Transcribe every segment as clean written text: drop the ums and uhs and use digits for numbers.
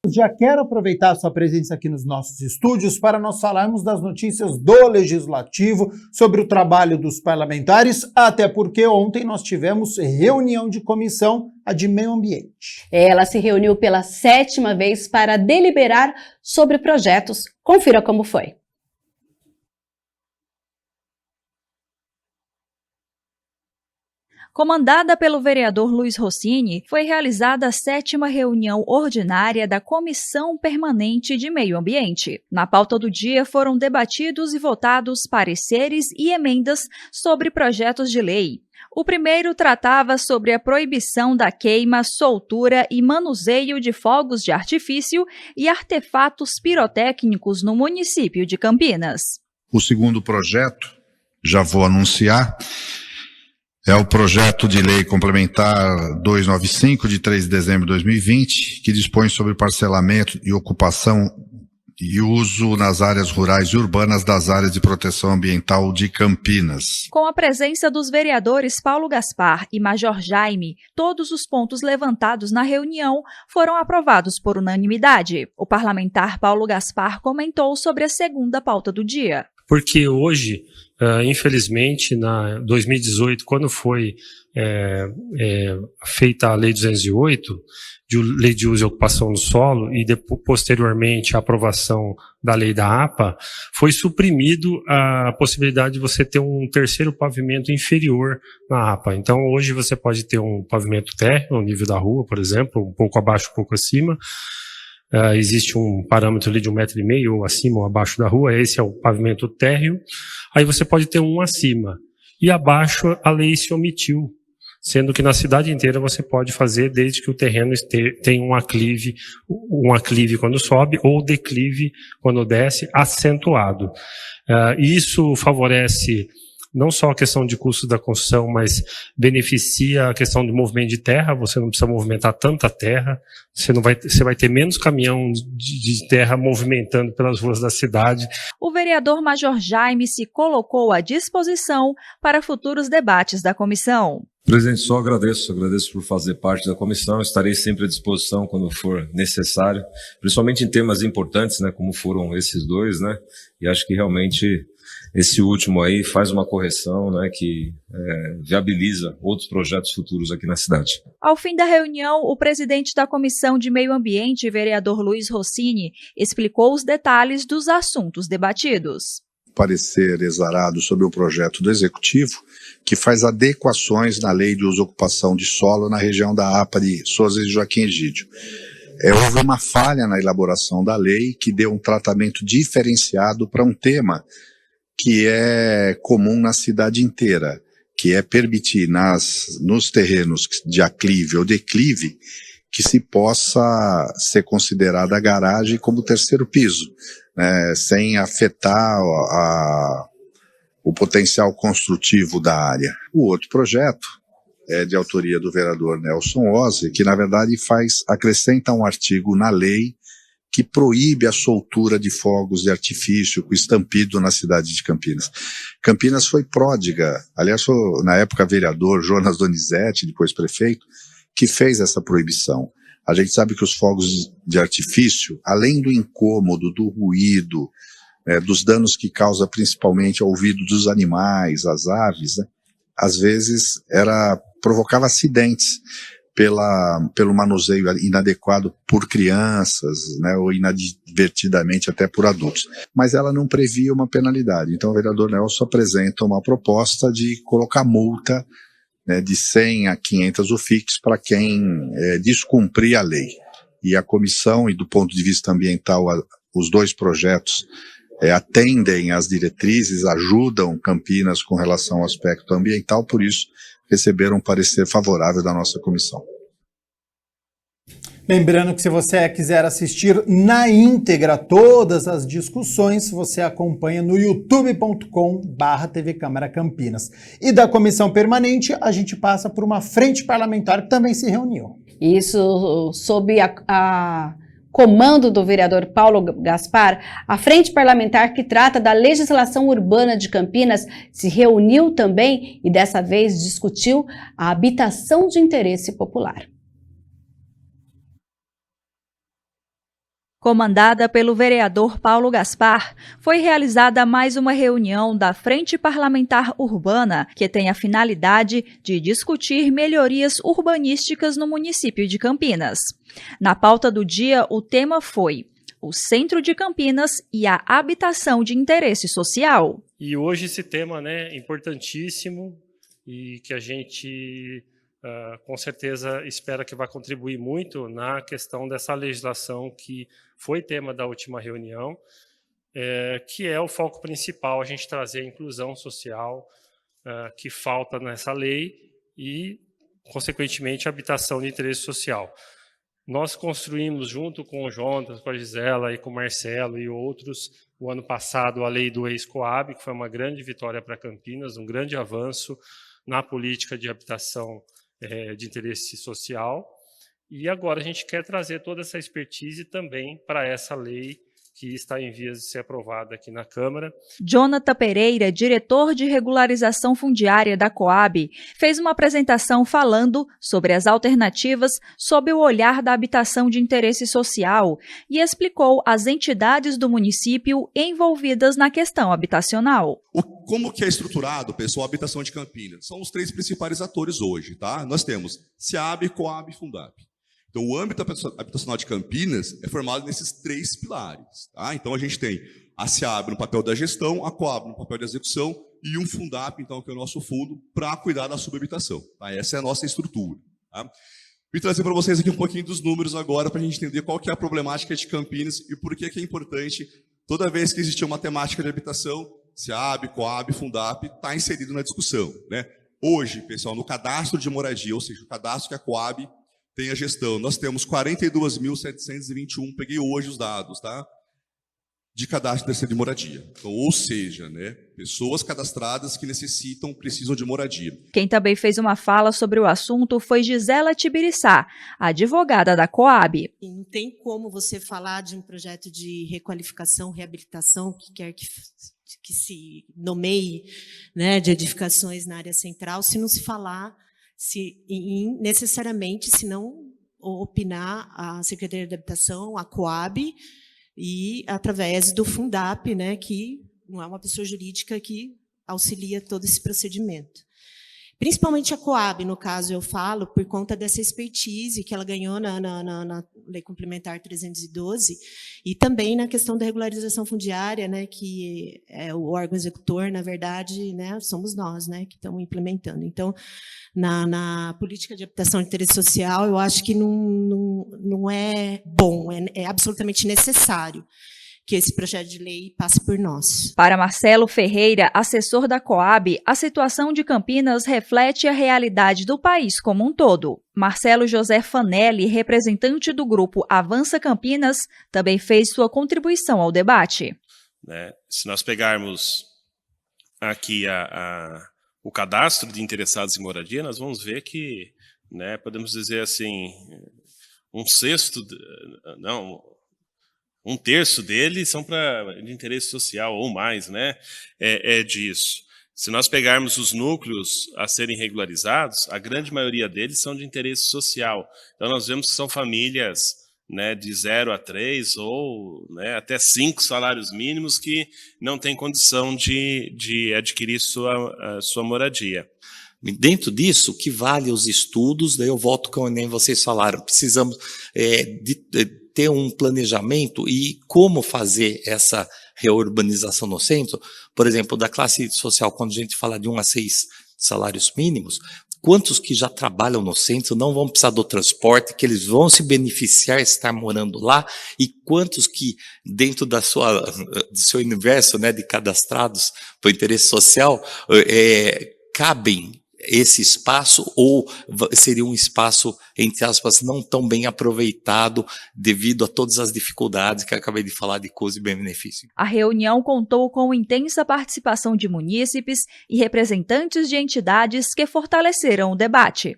Já quero aproveitar a sua presença aqui nos nossos estúdios para nós falarmos das notícias do Legislativo sobre o trabalho dos parlamentares, até porque ontem nós tivemos reunião de comissão, a de Meio Ambiente. Ela se reuniu pela 7ª vez para deliberar sobre projetos. Confira como foi. Comandada pelo vereador Luiz Rossini, foi realizada a 7ª reunião ordinária da Comissão Permanente de Meio Ambiente. Na pauta do dia foram debatidos e votados pareceres e emendas sobre projetos de lei. O primeiro tratava sobre a proibição da queima, soltura e manuseio de fogos de artifício e artefatos pirotécnicos no município de Campinas. O segundo projeto, já vou anunciar, é o projeto de lei complementar 295, de 3 de dezembro de 2020, que dispõe sobre parcelamento e ocupação e uso nas áreas rurais e urbanas das áreas de proteção ambiental de Campinas. Com a presença dos vereadores Paulo Gaspar e Major Jaime, todos os pontos levantados na reunião foram aprovados por unanimidade. O parlamentar Paulo Gaspar comentou sobre a segunda pauta do dia. Porque hoje, infelizmente, na 2018, quando foi feita a Lei 208, Lei de Uso e Ocupação do Solo, e posteriormente a aprovação da Lei da APA, foi suprimido a possibilidade de você ter um terceiro pavimento inferior na APA. Então, hoje você pode ter um pavimento térreo, no nível da rua, por exemplo, um pouco abaixo, um pouco acima. Existe um parâmetro ali de 1,5 m, ou acima ou abaixo da rua, esse é o pavimento térreo. Aí você pode ter um acima. E abaixo a lei se omitiu, sendo que na cidade inteira você pode fazer desde que o terreno tenha um aclive quando sobe ou declive quando desce, acentuado. Isso favorece não só a questão de custos da construção, mas beneficia a questão do movimento de terra. Você não precisa movimentar tanta terra, você vai ter menos caminhão de terra movimentando pelas ruas da cidade. O vereador Major Jaime se colocou à disposição para futuros debates da comissão. Presidente, só agradeço por fazer parte da comissão, estarei sempre à disposição quando for necessário, principalmente em temas importantes, né, como foram esses dois, né, e acho que realmente esse último aí faz uma correção, né, que viabiliza outros projetos futuros aqui na cidade. Ao fim da reunião, o presidente da Comissão de Meio Ambiente, vereador Luiz Rossini, explicou os detalhes dos assuntos debatidos. Parecer exarado sobre o projeto do Executivo, que faz adequações na Lei de Uso e Ocupação de Solo na região da APA de Souza e Joaquim Egídio. Houve uma falha na elaboração da lei que deu um tratamento diferenciado para um tema que é comum na cidade inteira, que é permitir nos terrenos de aclive ou declive que se possa ser considerada a garagem como terceiro piso, né, sem afetar o potencial construtivo da área. O outro projeto é de autoria do vereador Nelson Ozzi, que na verdade acrescenta um artigo na lei que proíbe a soltura de fogos de artifício com estampido na cidade de Campinas. Campinas foi pródiga, aliás, foi, na época, vereador Jonas Donizete, depois prefeito, que fez essa proibição. A gente sabe que os fogos de artifício, além do incômodo, do ruído, dos danos que causa principalmente ao ouvido dos animais, às aves, né, às vezes provocava acidentes pelo manuseio inadequado por crianças, né, ou inadvertidamente até por adultos. Mas ela não previa uma penalidade. Então o vereador Nelson apresenta uma proposta de colocar multa, né, de 100 a 500 UFICs para quem descumprir a lei. E a comissão, e do ponto de vista ambiental, os dois projetos atendem às diretrizes, ajudam Campinas com relação ao aspecto ambiental, por isso receberam um parecer favorável da nossa comissão. Lembrando que se você quiser assistir na íntegra todas as discussões, você acompanha no youtube.com/TV Câmara Campinas. E da comissão permanente, a gente passa por uma frente parlamentar que também se reuniu. Isso sob a comando do vereador Paulo Gaspar, a frente parlamentar que trata da legislação urbana de Campinas se reuniu também e dessa vez discutiu a habitação de interesse popular. Comandada pelo vereador Paulo Gaspar, foi realizada mais uma reunião da Frente Parlamentar Urbana, que tem a finalidade de discutir melhorias urbanísticas no município de Campinas. Na pauta do dia, o tema foi o Centro de Campinas e a habitação de interesse social. E hoje esse tema, né, importantíssimo e que a gente com certeza espera que vai contribuir muito na questão dessa legislação que foi tema da última reunião, que é o foco principal, a gente trazer a inclusão social que falta nessa lei e, consequentemente, a habitação de interesse social. Nós construímos, junto com o Jonas, com a Gisela e com o Marcelo e outros, o ano passado, a lei do ex-Coab, que foi uma grande vitória para Campinas, um grande avanço na política de habitação de interesse social. E agora a gente quer trazer toda essa expertise também para essa lei que está em vias de ser aprovada aqui na Câmara. Jonathan Pereira, diretor de regularização fundiária da Coab, fez uma apresentação falando sobre as alternativas sob o olhar da habitação de interesse social e explicou as entidades do município envolvidas na questão habitacional. Como que é estruturado, pessoal, a habitação de Campinas? São os três principais atores hoje, tá? Nós temos SEAB, Coab e Fundap. Então, o âmbito habitacional de Campinas é formado nesses três pilares. Tá? Então, a gente tem a SEAB no papel da gestão, a Coab no papel da execução e um Fundap, então, que é o nosso fundo, para cuidar da subhabitação. Tá? Essa é a nossa estrutura. Tá? Vim trazer para vocês aqui um pouquinho dos números agora, para a gente entender qual que é a problemática de Campinas e por que é importante, toda vez que existir uma temática de habitação, SEAB, Coab, Fundap, está inserido na discussão. Né? Hoje, pessoal, no cadastro de moradia, ou seja, o cadastro que a Coab tem a gestão. Nós temos 42.721, peguei hoje os dados, tá? De cadastro de moradia. Então, ou seja, né, pessoas cadastradas que precisam de moradia. Quem também fez uma fala sobre o assunto foi Gisela Tibiriçá, advogada da Coab. Não tem como você falar de um projeto de requalificação, reabilitação, que quer que se nomeie, né, de edificações na área central, se não se falar necessariamente, se não opinar a Secretaria de Habitação, a Coab, e através do Fundap, né, que não é uma pessoa jurídica que auxilia todo esse procedimento. Principalmente a Coab, no caso, eu falo, por conta dessa expertise que ela ganhou na Lei Complementar 312, e também na questão da regularização fundiária, né, que é o órgão executor, na verdade, né, somos nós, né, que estamos implementando. Então, na política de habitação de interesse social, eu acho que não é bom, é absolutamente necessário que esse projeto de lei passe por nós. Para Marcelo Ferreira, assessor da Coab, a situação de Campinas reflete a realidade do país como um todo. Marcelo José Fanelli, representante do grupo Avança Campinas, também fez sua contribuição ao debate. Se nós pegarmos aqui o cadastro de interessados em moradia, nós vamos ver que, podemos dizer assim, um terço deles são de interesse social ou mais, né? É disso. Se nós pegarmos os núcleos a serem regularizados, a grande maioria deles são de interesse social. Então, nós vemos que são famílias, né, de 0 a 3 ou, né, até 5 salários mínimos que não têm condição de adquirir sua moradia. Dentro disso, que vale os estudos, daí eu volto como nem vocês falaram, precisamos ter um planejamento e como fazer essa reurbanização no centro. Por exemplo, da classe social, quando a gente fala de 1 a 6 salários mínimos, quantos que já trabalham no centro não vão precisar do transporte, que eles vão se beneficiar de estar morando lá, e quantos que dentro do seu universo, né, de cadastrados para o interesse social cabem esse espaço, ou seria um espaço, entre aspas, não tão bem aproveitado devido a todas as dificuldades que eu acabei de falar de custo e benefício. A reunião contou com intensa participação de munícipes e representantes de entidades que fortaleceram o debate.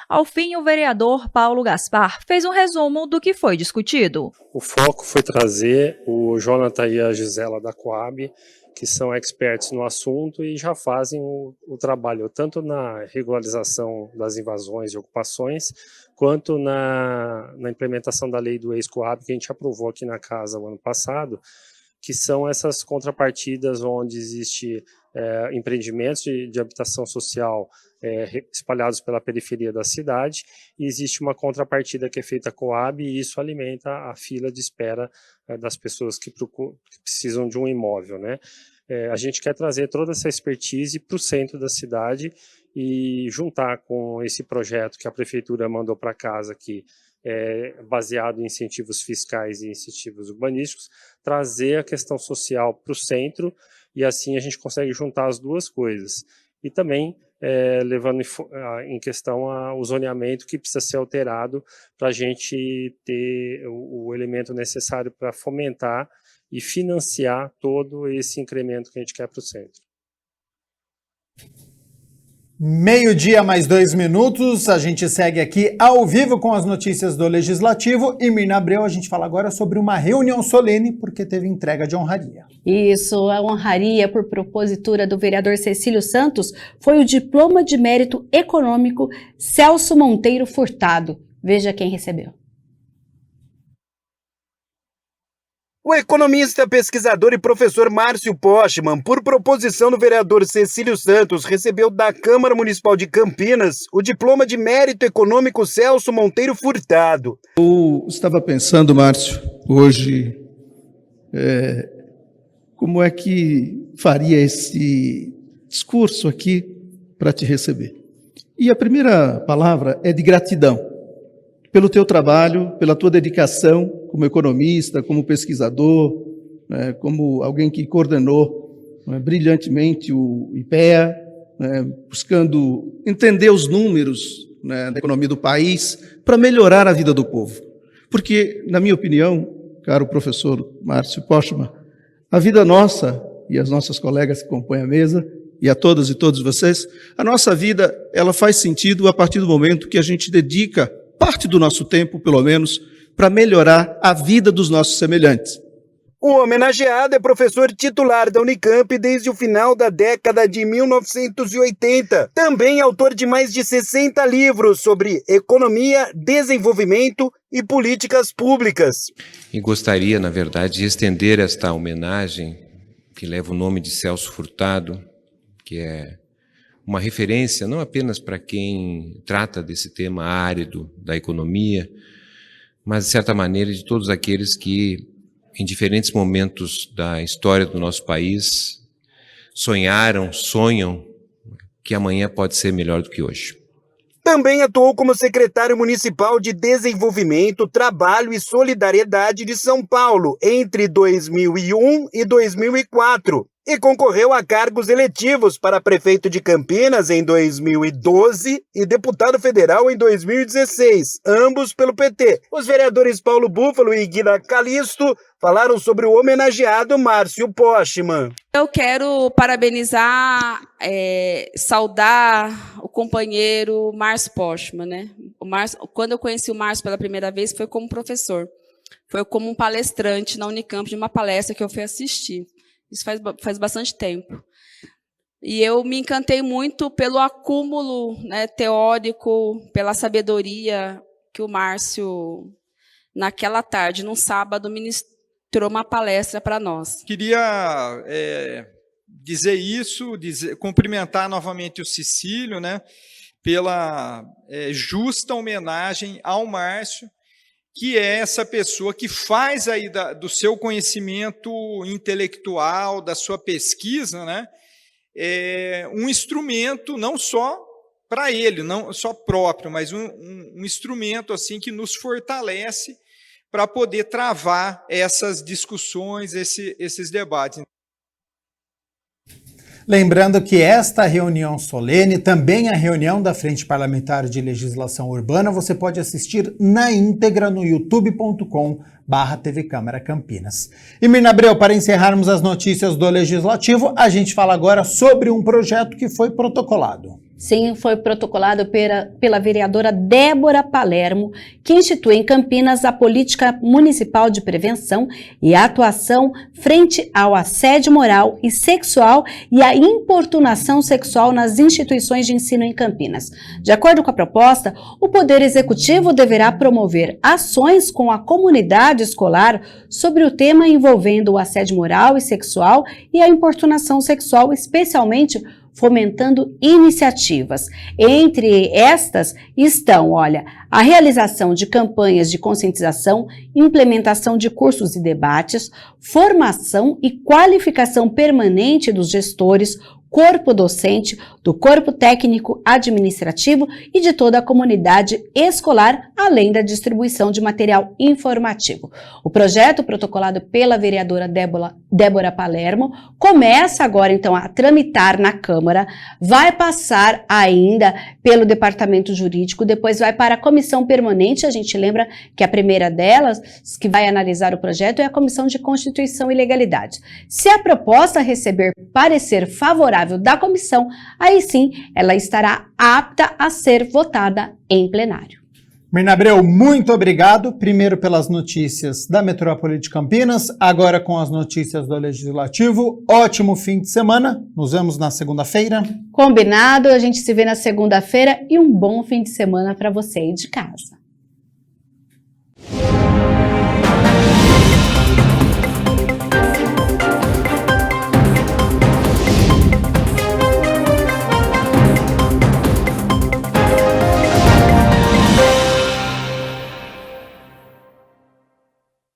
Ao fim, o vereador Paulo Gaspar fez um resumo do que foi discutido. O foco foi trazer o Jonathan e a Gisela da Coab, que são experts no assunto e já fazem o trabalho tanto na regularização das invasões e ocupações, quanto na implementação da lei do ex-Coab, que a gente aprovou aqui na casa o ano passado, que são essas contrapartidas onde existe empreendimentos de habitação social espalhados pela periferia da cidade, e existe uma contrapartida que é feita Coab, e isso alimenta a fila de espera das pessoas que precisam de um imóvel, né? A gente quer trazer toda essa expertise para o centro da cidade e juntar com esse projeto que a prefeitura mandou para casa aqui, baseado em incentivos fiscais e incentivos urbanísticos, trazer a questão social para o centro, e assim a gente consegue juntar as duas coisas. E também levando em questão o zoneamento que precisa ser alterado para a gente ter o elemento necessário para fomentar e financiar todo esse incremento que a gente quer para o centro. 12:00 mais 2 minutos, a gente segue aqui ao vivo com as notícias do Legislativo, e Mirna Abreu, a gente fala agora sobre uma reunião solene, porque teve entrega de honraria. Isso, a honraria por propositura do vereador Cecílio Santos foi o Diploma de Mérito Econômico Celso Monteiro Furtado. Veja quem recebeu. O economista, pesquisador e professor Márcio Postman, por proposição do vereador Cecílio Santos, recebeu da Câmara Municipal de Campinas o Diploma de Mérito Econômico Celso Monteiro Furtado. Eu estava pensando, Márcio, hoje, como é que faria esse discurso aqui para te receber. E a primeira palavra é de gratidão pelo teu trabalho, pela tua dedicação como economista, como pesquisador, como alguém que coordenou brilhantemente o IPEA, buscando entender os números da economia do país para melhorar a vida do povo. Porque, na minha opinião, caro professor Márcio Postman, a vida nossa e as nossas colegas que compõem a mesa, e a todas e todos vocês, a nossa vida ela faz sentido a partir do momento que a gente dedica parte do nosso tempo, pelo menos, para melhorar a vida dos nossos semelhantes. O homenageado é professor titular da Unicamp desde o final da década de 1980. Também autor de mais de 60 livros sobre economia, desenvolvimento e políticas públicas. E gostaria, na verdade, de estender esta homenagem, que leva o nome de Celso Furtado, que é uma referência não apenas para quem trata desse tema árido da economia, mas, de certa maneira, de todos aqueles que, em diferentes momentos da história do nosso país, sonham que amanhã pode ser melhor do que hoje. Também atuou como secretário municipal de Desenvolvimento, Trabalho e Solidariedade de São Paulo entre 2001 e 2004. E concorreu a cargos eletivos para prefeito de Campinas em 2012 e deputado federal em 2016, ambos pelo PT. Os vereadores Paulo Búfalo e Guida Calisto falaram sobre o homenageado Márcio Postman. Eu quero parabenizar, saudar o companheiro Márcio Postman, né? Quando eu conheci o Márcio pela primeira vez foi como professor, foi como um palestrante na Unicamp de uma palestra que eu fui assistir. Isso faz bastante tempo. E eu me encantei muito pelo acúmulo teórico, pela sabedoria que o Márcio, naquela tarde, num sábado, ministrou uma palestra para nós. Queria dizer isso, cumprimentar novamente o Cecílio, pela justa homenagem ao Márcio, que é essa pessoa que faz aí do seu conhecimento intelectual, da sua pesquisa, um instrumento não só para ele, não só próprio, mas um instrumento assim que nos fortalece para poder travar essas discussões, esses debates. Lembrando que esta reunião solene, também a reunião da Frente Parlamentar de Legislação Urbana, você pode assistir na íntegra no youtube.com/TV Câmara Campinas. E Mirna Abreu, para encerrarmos as notícias do Legislativo, a gente fala agora sobre um projeto que foi protocolado. Sim, foi protocolado pela vereadora Débora Palermo, que institui em Campinas a política municipal de prevenção e atuação frente ao assédio moral e sexual e à importunação sexual nas instituições de ensino em Campinas. De acordo com a proposta, o Poder Executivo deverá promover ações com a comunidade escolar sobre o tema envolvendo o assédio moral e sexual e a importunação sexual, especialmente fomentando iniciativas. Entre estas estão, a realização de campanhas de conscientização, implementação de cursos e debates, formação e qualificação permanente dos gestores, corpo docente, do corpo técnico administrativo e de toda a comunidade escolar, além da distribuição de material informativo. O projeto, protocolado pela vereadora Débora Palermo, começa agora, então, a tramitar na Câmara, vai passar ainda pelo Departamento Jurídico, depois vai para a Comissão Permanente. A gente lembra que a primeira delas, que vai analisar o projeto, é a Comissão de Constituição e Legalidade. Se a proposta receber parecer favorável da comissão, aí sim ela estará apta a ser votada em plenário. Mirna Abreu, muito obrigado, primeiro pelas notícias da Metrópole de Campinas, agora com as notícias do Legislativo. Ótimo fim de semana, nos vemos na segunda-feira. Combinado, a gente se vê na segunda-feira e um bom fim de semana para você aí de casa.